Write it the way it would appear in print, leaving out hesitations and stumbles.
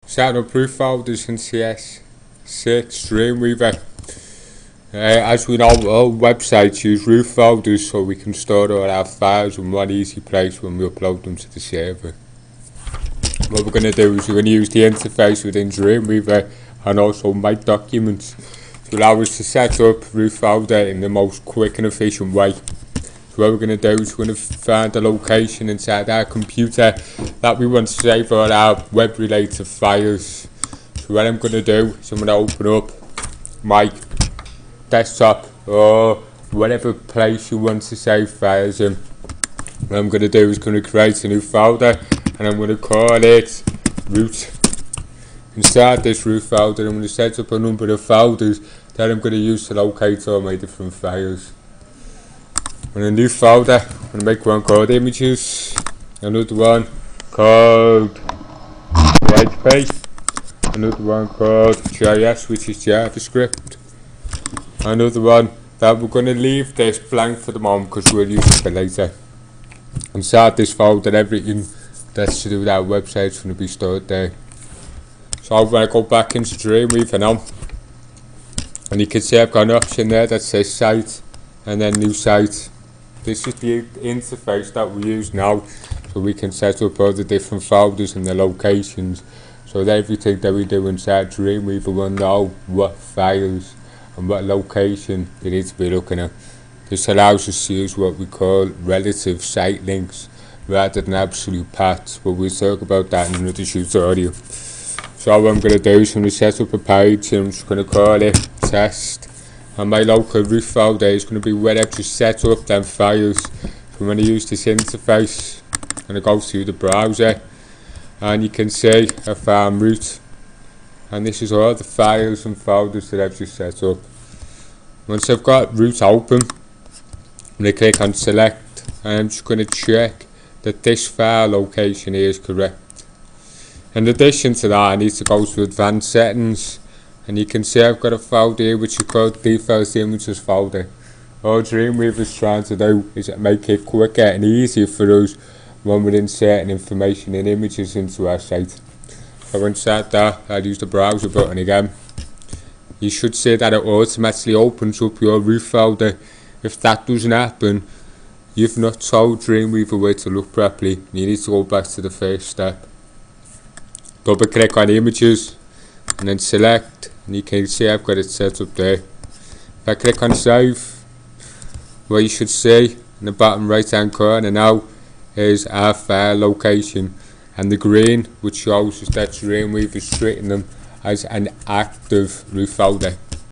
Setting up root folders in CS6 Dreamweaver. As we know, all websites use root folders so we can store all our files in one easy place when we upload them to the server. What we're going to do is we're going to use the interface within Dreamweaver and also My Documents to allow us to set up root folder in the most quick and efficient way. So what we're going to do is we're going to find a location inside our computer that we want to save all our web related files. So what I'm going to do is I'm going to open up my desktop or whatever place you want to save files in. What I'm going to do is going to create a new folder and I'm going to call it root. Inside this root folder I'm going to set up a number of folders that I'm going to use to locate all my different files. In a new folder I'm going to make one called images, another one called PHP, another one called JS, which is JavaScript, another one that we're going to leave this blank for the moment because we'll use it for later. Inside this folder everything that's to do with our website is going to be stored there. So when I go back into Dreamweaver now, and you can see I've got an option there that says site and then new site. This is the interface that we use now, so we can set up all the different folders and the locations, so that everything that we do inside Dreamweaver will know what files and what location they need to be looking at. This allows us to use what we call relative site links rather than absolute paths, but we'll talk about that in another tutorial. So what I'm going to do is I'm going to set up a page and I'm just going to call it test. And my local root folder is going to be where I've just set up them files. So I'm going to use this interface. I'm going to go through the browser and you can see I found root. And this is all the files and folders that I've just set up. Once I've got root open, I'm going to click on select and I'm just going to check that this file location here is correct. In addition to that, I need to go to advanced settings. And you can see I've got a folder here which is called default images folder. All Dreamweaver is trying to do is make it quicker and easier for us when we're inserting information and images into our site. So inside that, I'll use the browser button again. You should see that it automatically opens up your root folder. If that doesn't happen, you've not told Dreamweaver where to look properly. You need to go back to the first step. Double click on images and then select, and you can see I've got it set up there. If I click on save, what you should see in the bottom right hand corner now is our file location, and the green which shows us that Dreamweaver is treating them as an active root folder.